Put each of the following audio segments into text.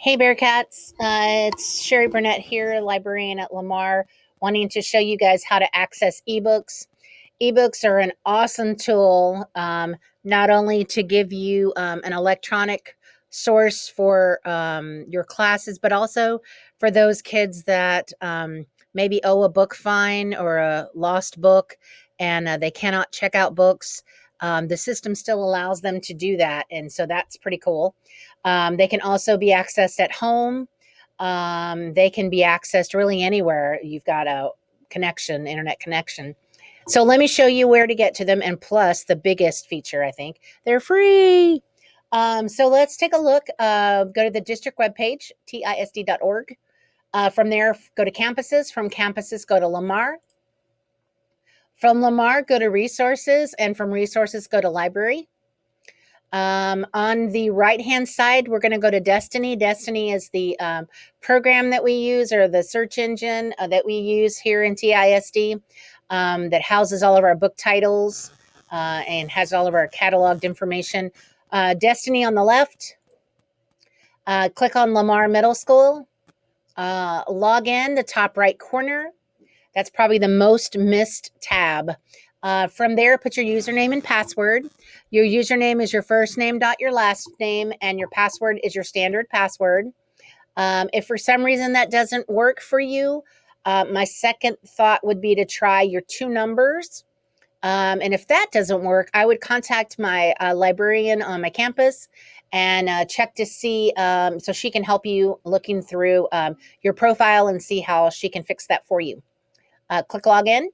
Hey Bearcats, it's Sherry Burnett here, librarian at Lamar, wanting to show you guys how to access ebooks. Ebooks are an awesome tool, not only to give you an electronic source for your classes, but also for those kids that maybe owe a book fine or a lost book and they cannot check out books. The system still allows them to do that, and so that's pretty cool. They can also be accessed at home. They can be accessed really anywhere you've got a connection, internet connection. So let me show you where to get to them. And plus, the biggest feature, I think, they're free. So let's take a look. Go to the district webpage, tisd.org. From there, go to campuses. From campuses, go to Lamar. From Lamar, go to resources. And from resources, go to library. On the right-hand side, we're going to go to Destiny. Destiny is the program that we use, or the search engine that we use here in TISD, that houses all of our book titles and has all of our cataloged information. Destiny on the left. Click on Lamar Middle School. Log in, the top right corner. That's probably the most missed tab. From there, put your username and password. Your username is your first name dot your last name, and your password is your standard password. If for some reason that doesn't work for you, my second thought would be to try your two numbers. And if that doesn't work, I would contact my librarian on my campus and check to see so she can help you looking through your profile and see how she can fix that for you. Click login.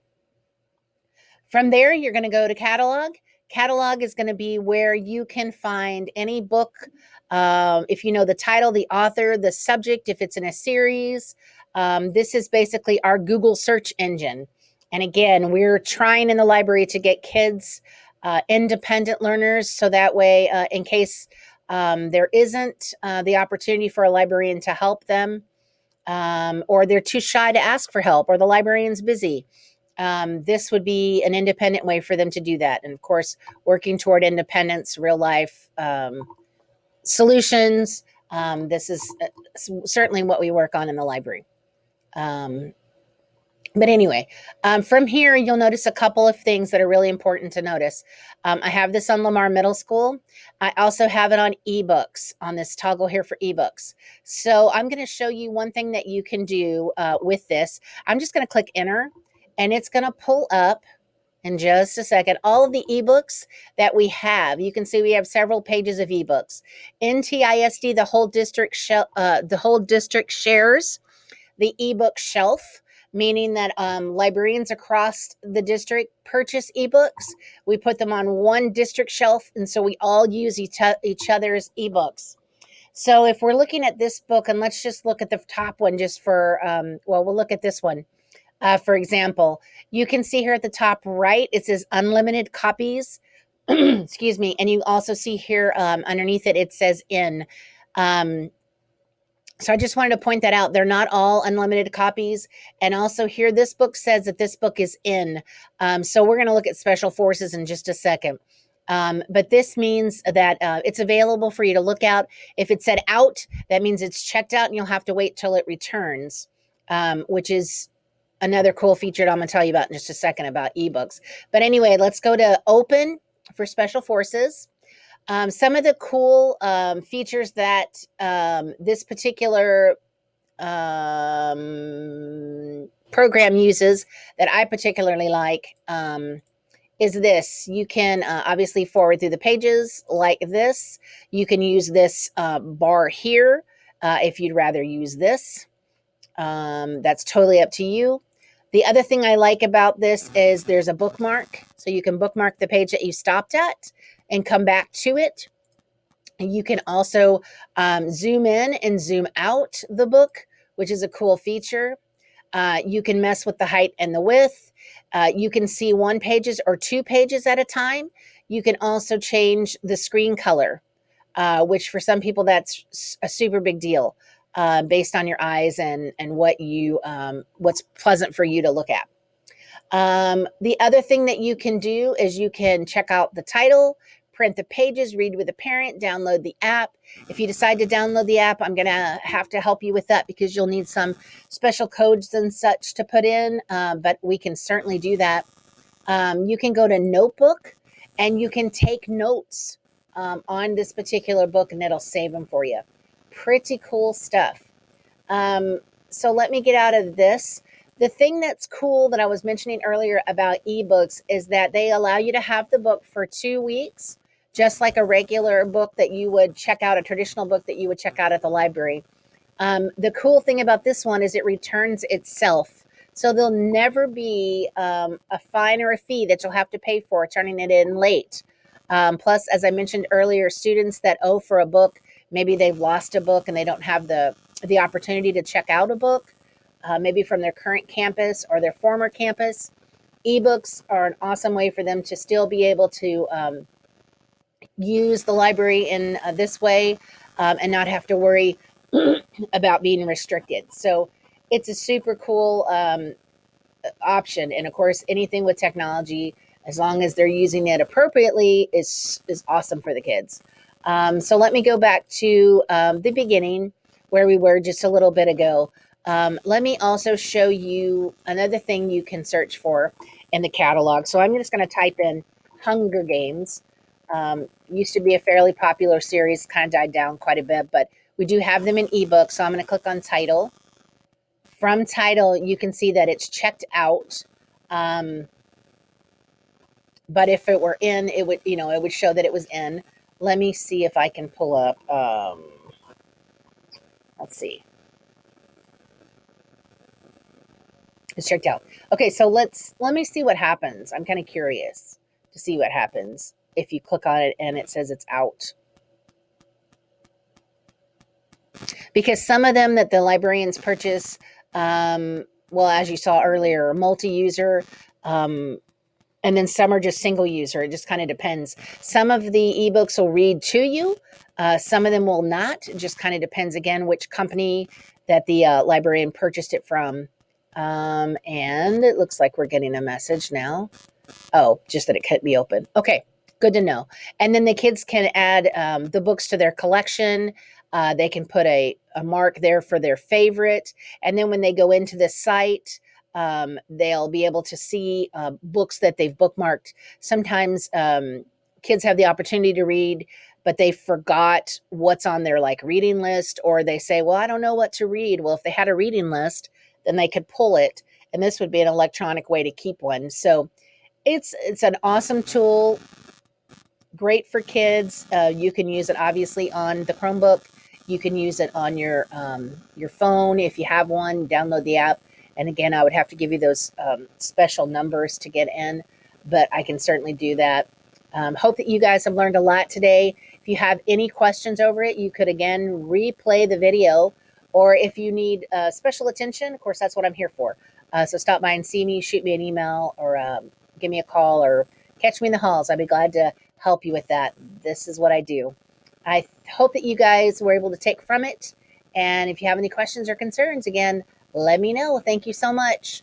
From there, you're going to go to catalog. Catalog is going to be where you can find any book. If you know the title, the author, the subject, if it's in a series. This is basically our Google search engine. And again, we're trying in the library to get kids independent learners, so that way, in case there isn't the opportunity for a librarian to help them, or they're too shy to ask for help, or the librarian's busy, this would be an independent way for them to do that. And of course, working toward independence, real life solutions. This is certainly what we work on in the library. But anyway, from here, you'll notice a couple of things that are really important to notice. I have this on Lamar Middle School. I also have it on ebooks, on this toggle here for ebooks. So I'm going to show you one thing that you can do with this. I'm just going to click enter, and it's going to pull up in just a second all of the ebooks that we have. You can see we have several pages of ebooks. In TISD, the whole district shares the ebook shelf, meaning that librarians across the district purchase ebooks. We put them on one district shelf, and so we all use each other's ebooks. So if we're looking at this book, and let's just look at the top one just for, we'll look at this one. For example, you can see here at the top right, it says unlimited copies. Excuse me. And you also see here underneath it, it says in. So I just wanted to point that out. They're not all unlimited copies. And also here, this book says that this book is in. So we're going to look at Special Forces in just a second. But this means that it's available for you to look out. If it said out, that means it's checked out and you'll have to wait till it returns, which is another cool feature that I'm going to tell you about in just a second about ebooks. But anyway, let's go to open for Special Forces. Some of the cool features that this particular program uses that I particularly like is this. You can obviously forward through the pages like this. You can use this bar here if you'd rather use this. That's totally up to you. The other thing I like about this is there's a bookmark. So you can bookmark the page that you stopped at and come back to it. You can also zoom in and zoom out the book, which is a cool feature. You can mess with the height and the width. You can see one pages or two pages at a time. You can also change the screen color, which for some people that's a super big deal based on your eyes and what you what's pleasant for you to look at. The other thing that you can do is you can check out the title, print the pages, read with a parent, download the app. If you decide to download the app, I'm going to have to help you with that because you'll need some special codes and such to put in, but we can certainly do that. You can go to Notebook and you can take notes on this particular book and it'll save them for you. Pretty cool stuff. So let me get out of this. The thing that's cool that I was mentioning earlier about ebooks is that they allow you to have the book for 2 weeks, just like a regular book that you would check out, a traditional book that you would check out at the library. The cool thing about this one is it returns itself. So there'll never be a fine or a fee that you'll have to pay for turning it in late. Plus, as I mentioned earlier, students that owe for a book, maybe they've lost a book and they don't have the opportunity to check out a book, maybe from their current campus or their former campus. Ebooks are an awesome way for them to still be able to use the library in this way and not have to worry about being restricted. So it's a super cool option. And of course, anything with technology, as long as they're using it appropriately, is awesome for the kids. So let me go back to the beginning where we were just a little bit ago. Let me also show you another thing you can search for in the catalog. So I'm just going to type in Hunger Games. Used to be a fairly popular series, kind of died down quite a bit, but we do have them in ebook. So I'm going to click on Title. From Title, you can see that it's checked out. But if it were in, it would, it would show that it was in. Let me see if I can pull up. Let's see. It's checked out. Okay, so let me see what happens. I'm kind of curious to see what happens if you click on it and it says it's out. Because some of them that the librarians purchase, well, as you saw earlier, multi-user, and then some are just single user. It just kind of depends. Some of the ebooks will read to you. Some of them will not. It just kind of depends, again, which company that the librarian purchased it from. And it looks like we're getting a message now. Oh, just that it can't be open. Okay, good to know. And then the kids can add the books to their collection. They can put a mark there for their favorite. And then when they go into the site, they'll be able to see books that they've bookmarked. Sometimes kids have the opportunity to read, but they forgot what's on their reading list, or they say, well, I don't know what to read. Well, if they had a reading list, then they could pull it, and this would be an electronic way to keep one. So it's an awesome tool, great for kids. You can use it obviously on the Chromebook. You can use it on your phone if you have one. Download the app. And again, I would have to give you those special numbers to get in, but I can certainly do that. Hope that you guys have learned a lot today. If you have any questions over it, you could, again, replay the video. Or if you need special attention, of course, that's what I'm here for. So stop by and see me, shoot me an email, or give me a call, or catch me in the halls. I'd be glad to help you with that. This is what I do. I hope that you guys were able to take from it. And if you have any questions or concerns, again, let me know. Thank you so much.